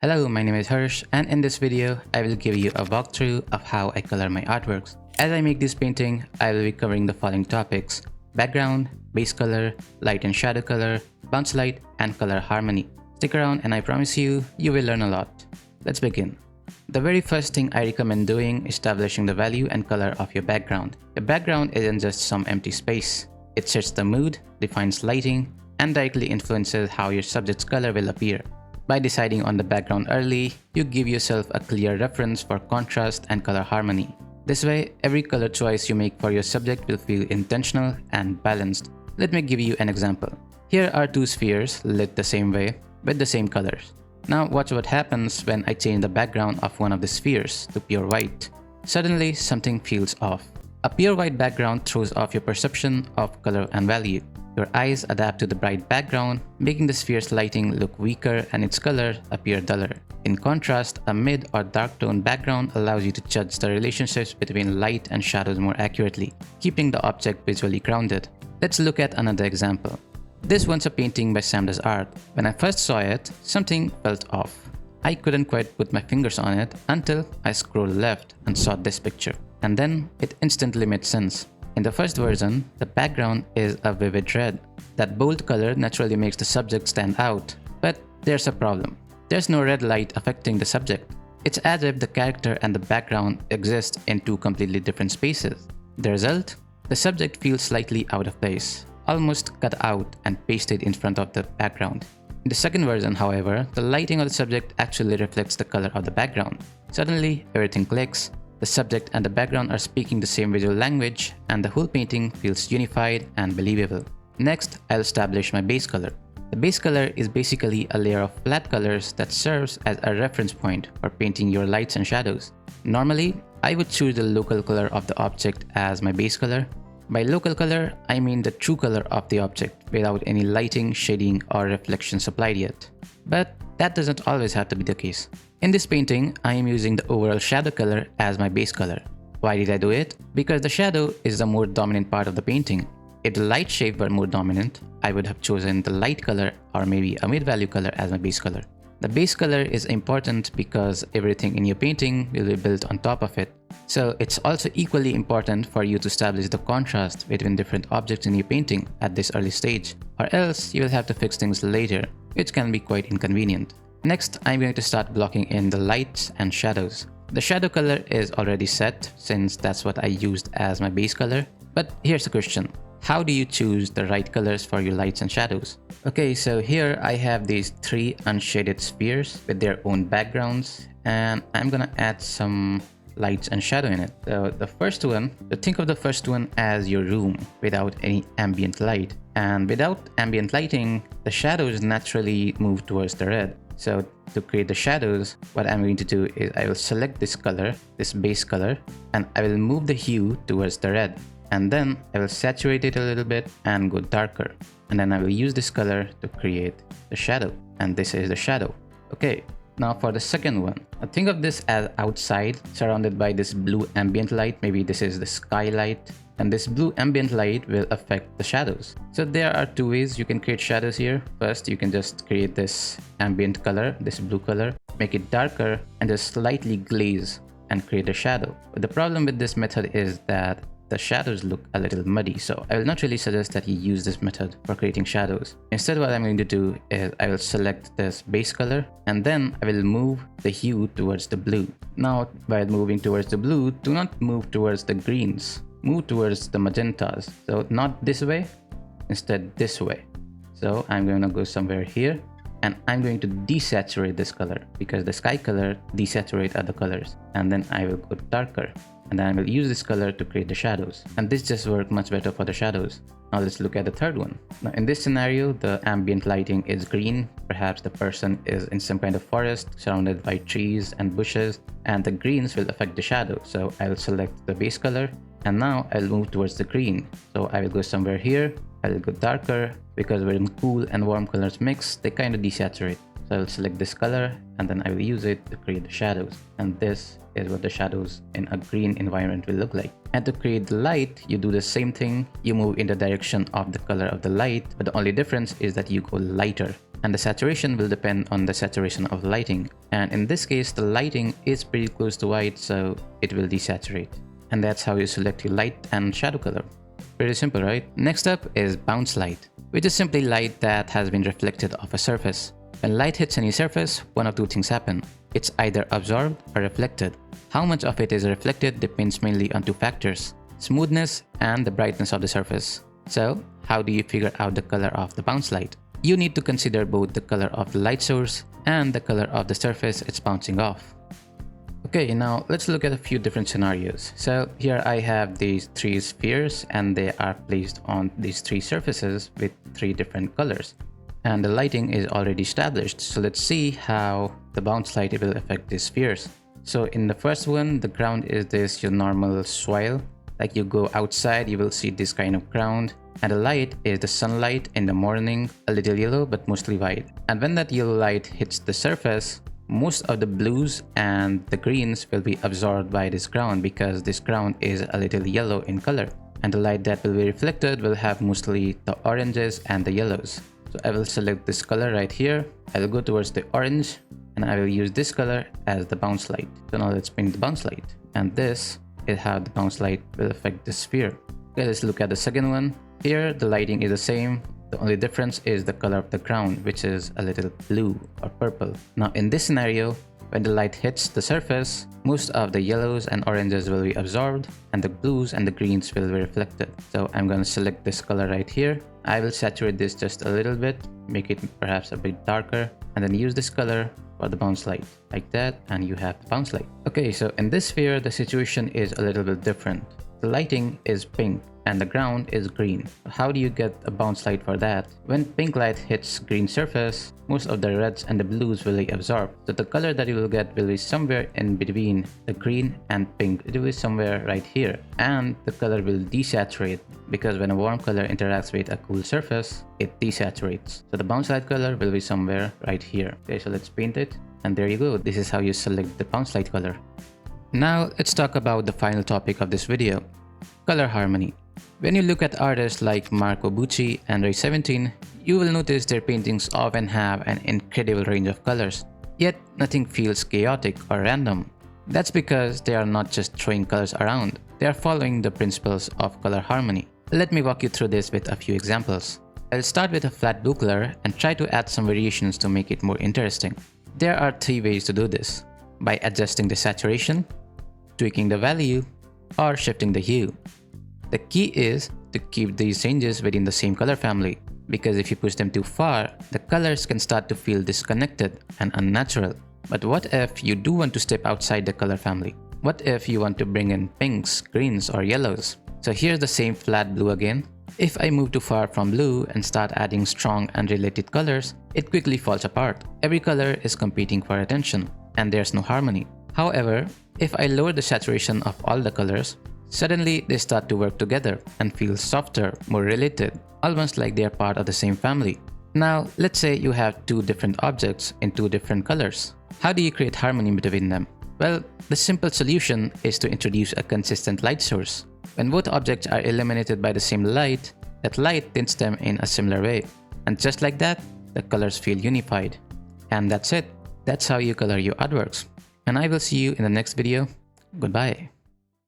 Hello, my name is Harsh, and in this video, I will give you a walkthrough of how I color my artworks. As I make this painting, I will be covering the following topics: background, base color, light and shadow color, bounce light, and color harmony. Stick around and I promise you, you will learn a lot. Let's begin. The very first thing I recommend doing is establishing the value and color of your background. Your background isn't just some empty space. It sets the mood, defines lighting, and directly influences how your subject's color will appear. By deciding on the background early, you give yourself a clear reference for contrast and color harmony. This way, every color choice you make for your subject will feel intentional and balanced. Let me give you an example. Here are two spheres lit the same way, with the same colors. Now watch what happens when I change the background of one of the spheres to pure white. Suddenly, something feels off. A pure white background throws off your perception of color and value. Your eyes adapt to the bright background, making the sphere's lighting look weaker and its color appear duller. In contrast, a mid or dark tone background allows you to judge the relationships between light and shadows more accurately, keeping the object visually grounded. Let's look at another example. This one's a painting by Samda's art. When I first saw it, something felt off. I couldn't quite put my fingers on it until I scrolled left and saw this picture. And then it instantly made sense. In the first version, the background is a vivid red. That bold color naturally makes the subject stand out. But there's a problem. There's no red light affecting the subject. It's as if the character and the background exist in two completely different spaces. The result? The subject feels slightly out of place, almost cut out and pasted in front of the background. In the second version, however, the lighting of the subject actually reflects the color of the background. Suddenly, everything clicks. The subject and the background are speaking the same visual language, and the whole painting feels unified and believable. Next, I'll establish my base color. The base color is basically a layer of flat colors that serves as a reference point for painting your lights and shadows. Normally, I would choose the local color of the object as my base color. By local color, I mean the true color of the object without any lighting, shading, or reflection supplied yet. But that doesn't always have to be the case. In this painting, I am using the overall shadow color as my base color. Why did I do it? Because the shadow is the more dominant part of the painting. If the light shape were more dominant, I would have chosen the light color or maybe a mid-value color as my base color. The base color is important because everything in your painting will be built on top of it. So it's also equally important for you to establish the contrast between different objects in your painting at this early stage, or else you will have to fix things later, which can be quite inconvenient. Next, I'm going to start blocking in the lights and shadows. The shadow color is already set since that's what I used as my base color. But here's the question. How do you choose the right colors for your lights and shadows? Okay, so here I have these three unshaded spheres with their own backgrounds, and I'm gonna add some lights and shadow in it. So the first one, think of the first one as your room without any ambient light. And without ambient lighting, the shadows naturally move towards the red. So to create the shadows, what I'm going to do is I will select this color, this base color, and I will move the hue towards the red. And then I will saturate it a little bit and go darker. And then I will use this color to create the shadow. And this is the shadow. Okay, now for the second one. Think of this as outside, surrounded by this blue ambient light. Maybe this is the skylight. And this blue ambient light will affect the shadows. So there are two ways you can create shadows here. First, you can just create this ambient color, this blue color, make it darker, and just slightly glaze and create a shadow. But the problem with this method is that the shadows look a little muddy, so I will not really suggest that you use this method for creating shadows. Instead, what I'm going to do is I will select this base color and then I will move the hue towards the blue. Now, while moving towards the blue, do not move towards the greens. Move towards the magentas. So not this way, instead this way. So I'm going to go somewhere here and I'm going to desaturate this color because the sky color desaturates other colors. And then I will go darker. And then I will use this color to create the shadows. And this just works much better for the shadows. Now let's look at the third one. Now in this scenario, the ambient lighting is green. Perhaps the person is in some kind of forest surrounded by trees and bushes, and the greens will affect the shadow. So I will select the base color and now I'll move towards the green. So I will go somewhere here. I will go darker because when cool and warm colors mix, they kind of desaturate. So I will select this color and then I will use it to create the shadows. And this is what the shadows in a green environment will look like. And to create the light, you do the same thing. You move in the direction of the color of the light, but the only difference is that you go lighter. and the saturation will depend on the saturation of lighting. And in this case, the lighting is pretty close to white, so it will desaturate. And that's how you select your light and shadow color. Pretty simple, right? Next up is bounce light, which is simply light that has been reflected off a surface. When light hits any surface, one of two things happen. It's either absorbed or reflected. How much of it is reflected depends mainly on two factors: smoothness and the brightness of the surface. So, how do you figure out the color of the bounce light? You need to consider both the color of the light source and the color of the surface it's bouncing off. Okay, now let's look at a few different scenarios. So here I have these three spheres and they are placed on these three surfaces with three different colors. And the lighting is already established, so let's see how the bounce light will affect these spheres. So in the first one, the ground is this your normal soil. Like you go outside, you will see this kind of ground. And the light is the sunlight in the morning, a little yellow but mostly white. And when that yellow light hits the surface, most of the blues and the greens will be absorbed by this ground because this ground is a little yellow in color. And the light that will be reflected will have mostly the oranges and the yellows. So I will select this color right here. I will go towards the orange and I will use this color as the bounce light. So now let's paint the bounce light. And this is how the bounce light will affect the sphere. Okay, let's look at the second one. Here the lighting is the same. The only difference is the color of the ground, which is a little blue or purple. Now in this scenario, when the light hits the surface, most of the yellows and oranges will be absorbed and the blues and the greens will be reflected. So I'm going to select this color right here. I will saturate this just a little bit, make it perhaps a bit darker, and then use this color for the bounce light, like that, and you have the bounce light. Okay, so in this sphere, the situation is a little bit different. The lighting is pink and the ground is green. How do you get a bounce light for that? When pink light hits green surface, most of the reds and the blues will be absorbed. So the color that you will get will be somewhere in between the green and pink. It will be somewhere right here. And the color will desaturate because when a warm color interacts with a cool surface, it desaturates. So the bounce light color will be somewhere right here. Okay, so let's paint it. And there you go. This is how you select the bounce light color. Now let's talk about the final topic of this video, color harmony. When you look at artists like Marco Bucci and Ray 17, you will notice their paintings often have an incredible range of colors, yet nothing feels chaotic or random. That's because they are not just throwing colors around, they are following the principles of color harmony. Let me walk you through this with a few examples. I'll start with a flat blue color and try to add some variations to make it more interesting. There are three ways to do this: by adjusting the saturation, tweaking the value, or shifting the hue. The key is to keep these changes within the same color family, because if you push them too far, the colors can start to feel disconnected and unnatural. But what if you do want to step outside the color family? What if you want to bring in pinks, greens, or yellows? So here's the same flat blue again. If I move too far from blue and start adding strong unrelated colors, it quickly falls apart. Every color is competing for attention, and there's no harmony. However, if I lower the saturation of all the colors, suddenly they start to work together and feel softer, more related, almost like they are part of the same family. Now, let's say you have two different objects in two different colors. How do you create harmony between them? Well, the simple solution is to introduce a consistent light source. When both objects are illuminated by the same light, that light tints them in a similar way. And just like that, the colors feel unified. And that's it. That's how you color your artworks. And I will see you in the next video. Goodbye.